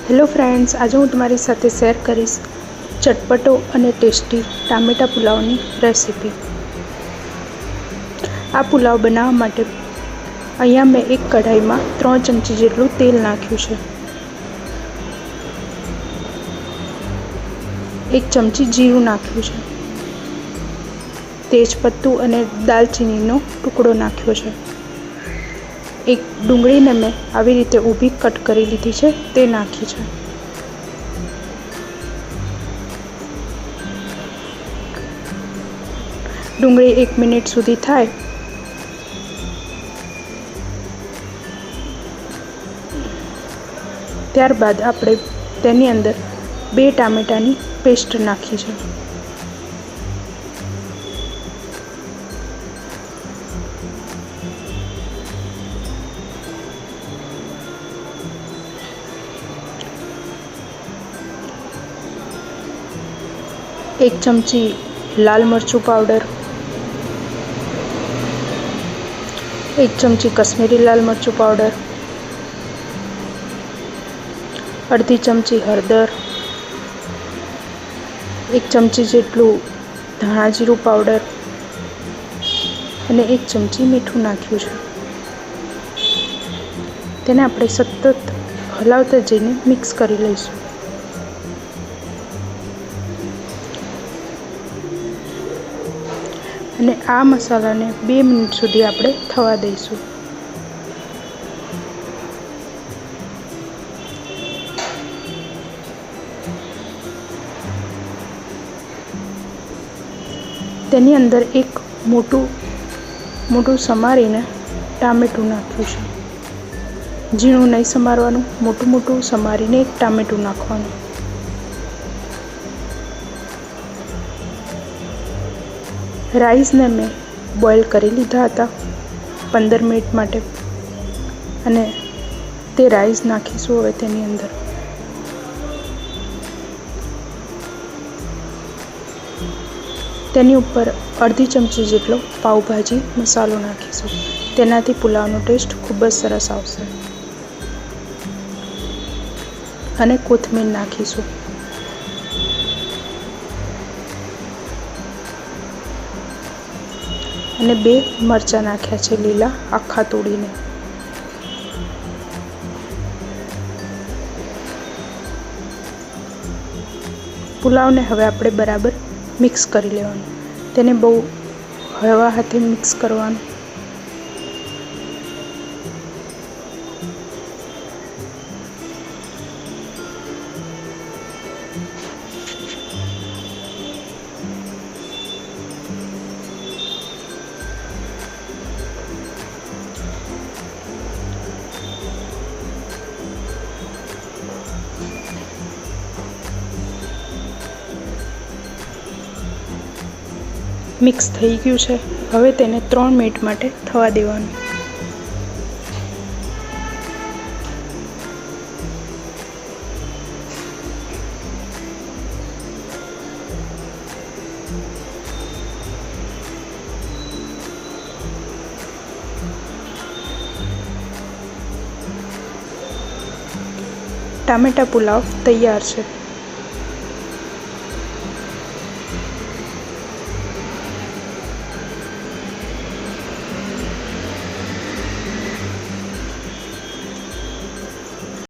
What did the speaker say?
Hello friends, આજે હું તમારી સાથે શેર કરીશ ચટપટો અને ટેસ્ટી ટામેટા પુલાવની રેસીપી। આ પુલાવ બનાવવા માટે અહીંયા મેં એક કઢાઈમાં 3 ચમચી જેટલું તેલ નાખ્યું છે। 1 ચમચી જીરું નાખ્યું છે। તેજપત્તું અને દાલચીનીનો ટુકડો નાખ્યો છે। એક ડુંગળીને મેં આવી રીતે ઊભી કટ કરી લીધી છે, તે નાખી છે। ડુંગળી 1 મિનિટ સુધી થાય ત્યારબાદ આપણે તેની અંદર 2 ટામેટાની પેસ્ટ નાખી છે। एक चमची लाल मरचू पाउडर, 1 चमची कश्मीरी लाल मरचू पाउडर, अर्धी चमची हळदर, 1 चमची जेटલું ધાણા જીરું પાવડર અને 1 ચમચી મીઠું નાખ્યું છે। તેને આપણે સતત હલાવતા જઈને મિક્સ કરી લઈશું। અને આ મસાલાને 2 મિનિટ સુધી આપણે થવા દઈશું। તેની અંદર એક મોટું સમારીને ટામેટું નાખ્યું છે। ઝીણું નહીં સમારવાનું, મોટું સમારીને એક ટામેટું નાખવાનું। રાઈસને મેં બોઇલ કરી લીધા હતા 15 મિનિટ માટે, અને તે રાઈસ નાખીશું હવે તેની અંદર। તેની ઉપર અડધી ચમચી જેટલો પાવભાજી મસાલો નાખીશું। તેનાથી પુલાવનો ટેસ્ટ ખૂબ જ સરસ આવશે। અને કોથમીર નાખીશું। અને 2 મરચાં નાખ્યા છે લીલા, આખા તોડીને। પુલાવને હવે આપણે બરાબર મિક્સ કરી લેવાનું। તેને બહુ હળવા હાથે મિક્સ કરવાનું। મિક્સ થઈ ગયું છે, હવે તેને 3 મિનિટ માટે થવા દેવાનું। ટામેટા પુલાવ તૈયાર છે।